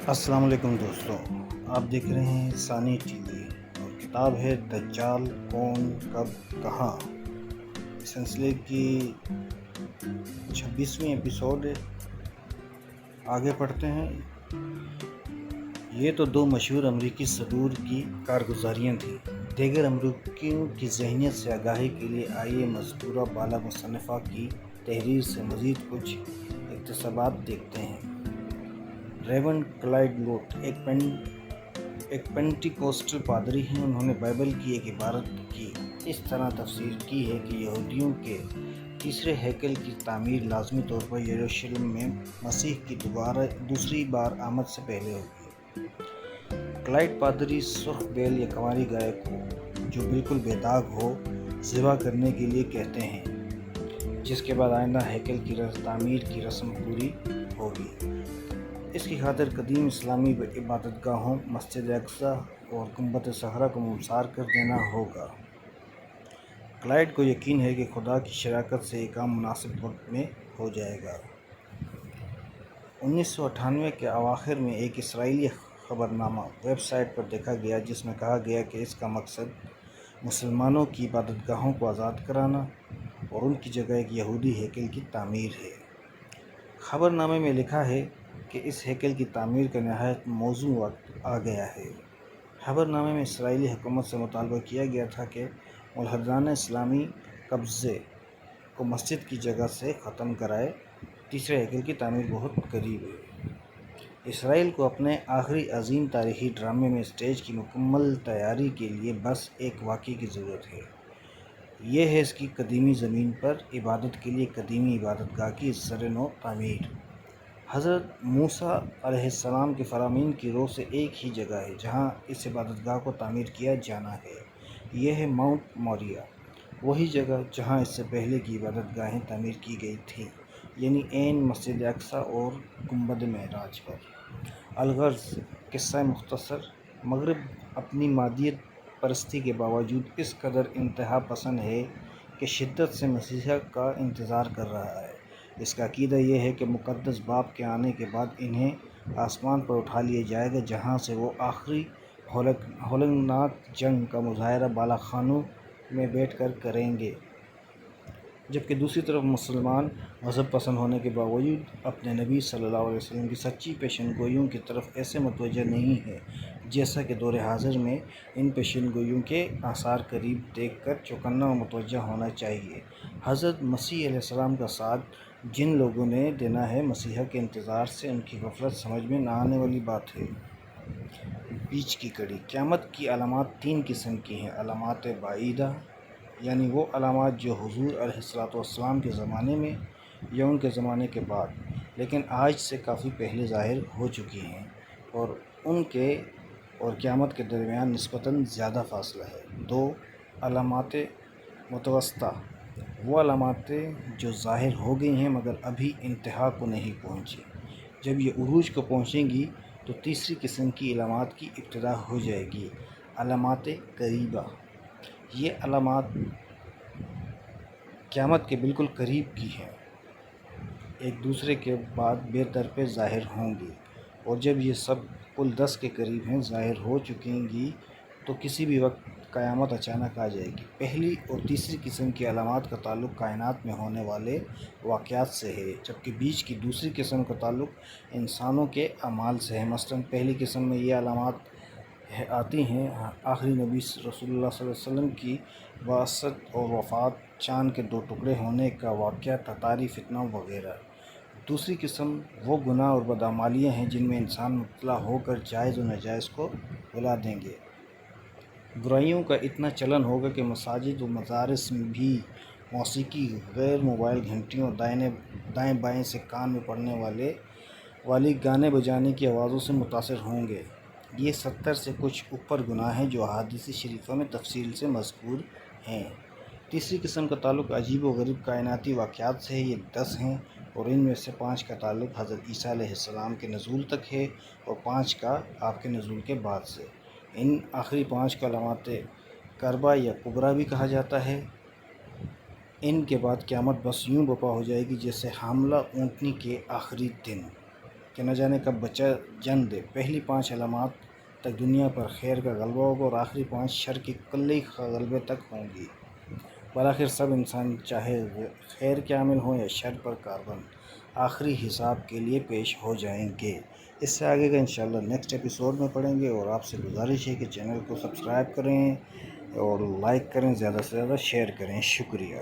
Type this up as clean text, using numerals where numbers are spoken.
السلام علیکم دوستوں، آپ دیکھ رہے ہیں ثانی ٹی وی اور کتاب ہے دجال کون کب کہاں۔ اس سلسلے کی 26ویں ایپیسوڈ ہے۔ آگے پڑھتے ہیں۔ یہ تو دو مشہور امریکی صدور کی کارگزاریاں تھیں۔ دیگر امریکیوں کی ذہنیت سے آگاہی کے لیے آئیے مذکورہ بالا مصنفہ کی تحریر سے مزید کچھ اقتباسات دیکھتے ہیں۔ ریورنڈ کلائڈ لوٹ ایک پینٹیکوسٹل پادری ہیں۔ انہوں نے بائبل کی ایک عبارت کی اس طرح تفسیر کی ہے کہ یہودیوں کے تیسرے ہیکل کی تعمیر لازمی طور پر یروشلم میں مسیح کی دوسری بار آمد سے پہلے ہوگی۔ کلائڈ پادری سرخ بیل یا کنواری گائے کو، جو بالکل بے داغ ہو، ذبح کرنے کے لیے کہتے ہیں، جس کے بعد آئندہ ہیکل کی تعمیر کی رسم پوری ہوگی۔ اس کی خاطر قدیم اسلامی عبادت گاہوں مسجد اقصی اور گنبد صخرہ کو ممسار کر دینا ہوگا۔ کلائڈ کو یقین ہے کہ خدا کی شراکت سے یہ کام مناسب وقت میں ہو جائے گا۔ 1998 کے اواخر میں ایک اسرائیلی خبرنامہ ویب سائٹ پر دیکھا گیا جس میں کہا گیا کہ اس کا مقصد مسلمانوں کی عبادت گاہوں کو آزاد کرانا اور ان کی جگہ ایک یہودی ہیکل کی تعمیر ہے۔ خبرنامے میں لکھا ہے کہ اس ہیکل کی تعمیر کا نہایت موزوں وقت آ گیا ہے۔ خبرنامے میں اسرائیلی حکومت سے مطالبہ کیا گیا تھا کہ ملحدانہ اسلامی قبضے کو مسجد کی جگہ سے ختم کرائے۔ تیسرے ہیکل کی تعمیر بہت قریب ہے۔ اسرائیل کو اپنے آخری عظیم تاریخی ڈرامے میں اسٹیج کی مکمل تیاری کے لیے بس ایک واقعے کی ضرورت ہے۔ یہ ہے اس کی قدیمی زمین پر عبادت کے لیے قدیمی عبادت گاہ کی سر نو تعمیر۔ حضرت موسیٰ علیہ السلام کے فرامین کی روح سے ایک ہی جگہ ہے جہاں اس عبادت گاہ کو تعمیر کیا جانا ہے۔ یہ ہے ماؤنٹ موریہ، وہی جگہ جہاں اس سے پہلے کی عبادت گاہیں تعمیر کی گئی تھیں، یعنی عین مسجد اقصی اور گنبد معراج پر۔ الغرض، قصہ مختصر، مغرب اپنی مادیت پرستی کے باوجود اس قدر انتہا پسند ہے کہ شدت سے مسیح کا انتظار کر رہا ہے۔ اس کا عقیدہ یہ ہے کہ مقدس باپ کے آنے کے بعد انہیں آسمان پر اٹھا لیا جائے گا، جہاں سے وہ آخری ہولناک جنگ کا مظاہرہ بالا خانوں میں بیٹھ کر کریں گے، جبکہ دوسری طرف مسلمان مذہب پسند ہونے کے باوجود اپنے نبی صلی اللہ علیہ وسلم کی سچی پیشن گوئیوں کی طرف ایسے متوجہ نہیں ہے جیسا کہ دور حاضر میں ان پیشن گوئیوں کے آثار قریب دیکھ کر چوکنا و متوجہ ہونا چاہیے۔ حضرت مسیح علیہ السلام کا ساتھ جن لوگوں نے دینا ہے، مسیح کے انتظار سے ان کی غفلت سمجھ میں نہ آنے والی بات ہے۔ بیچ کی کڑی۔ قیامت کی علامات تین قسم کی ہیں: علامات بعیدہ، یعنی وہ علامات جو حضور علیہ السلام کے زمانے میں یا ان کے زمانے کے بعد، لیکن آج سے کافی پہلے ظاہر ہو چکی ہیں، اور ان کے اور قیامت کے درمیان نسبتاً زیادہ فاصلہ ہے۔ دو، علامات متوسطہ، وہ علاماتیں جو ظاہر ہو گئی ہیں مگر ابھی انتہا کو نہیں پہنچی۔ جب یہ عروج کو پہنچیں گی تو تیسری قسم کی علامات کی ابتدا ہو جائے گی، علامات قریبہ۔ یہ علامات قیامت کے بالکل قریب کی ہیں، ایک دوسرے کے بعد بے ترتیب ظاہر ہوں گی، اور جب یہ سب کل 10 کے قریب ہیں ظاہر ہو چکیں گی تو کسی بھی وقت قیامت اچانک آ جائے گی۔ پہلی اور تیسری قسم کی علامات کا تعلق کائنات میں ہونے والے واقعات سے ہے، جبکہ بیچ کی دوسری قسم کا تعلق انسانوں کے اعمال سے ہے۔ مثلاً پہلی قسم میں یہ علامات آتی ہیں: آخری نبی رسول اللہ صلی اللہ علیہ وسلم کی بعثت اور وفات، چاند کے دو ٹکڑے ہونے کا واقعہ، تتاری فتنہ وغیرہ۔ دوسری قسم وہ گناہ اور بدعمالیاں ہیں جن میں انسان مبتلا ہو کر جائز و ناجائز کو بھلا دیں گے۔ برائیوں کا اتنا چلن ہوگا کہ مساجد و مدارس میں بھی موسیقی، غیر موبائل گھنٹیوں اور دائیں بائیں سے کان میں پڑنے والی گانے بجانے کی آوازوں سے متاثر ہوں گے۔ یہ 70 سے کچھ اوپر گناہ ہیں جو احادیث شریفہ میں تفصیل سے مذکور ہیں۔ تیسری قسم کا تعلق عجیب و غریب کائناتی واقعات سے ہے، یہ 10 ہیں، اور ان میں سے 5 کا تعلق حضرت عیسیٰ علیہ السلام کے نزول تک ہے اور 5 کا آپ کے نزول کے بعد سے۔ ان آخری 5 کو علامات قربہ یا کبریٰ بھی کہا جاتا ہے۔ ان کے بعد قیامت بس یوں برپا ہو جائے گی جیسے حاملہ اونٹنی کے آخری دن۔ کہ نہ جانے کب بچہ جن دے۔ پہلی 5 علامات تک دنیا پر خیر کا غلبہ ہوگا اور آخری 5 شر کے کلی غلبے تک ہوں گی۔ بالآخر سب انسان چاہے خیر کے عامل ہوں یا شر پر کاربند آخری حساب کے لیے پیش ہو جائیں گے۔ اس سے آگے کا انشاءاللہ نیکسٹ ایپیسوڈ میں پڑھیں گے، اور آپ سے گزارش ہے کہ چینل کو سبسکرائب کریں اور لائک کریں، زیادہ سے زیادہ شیئر کریں۔ شکریہ۔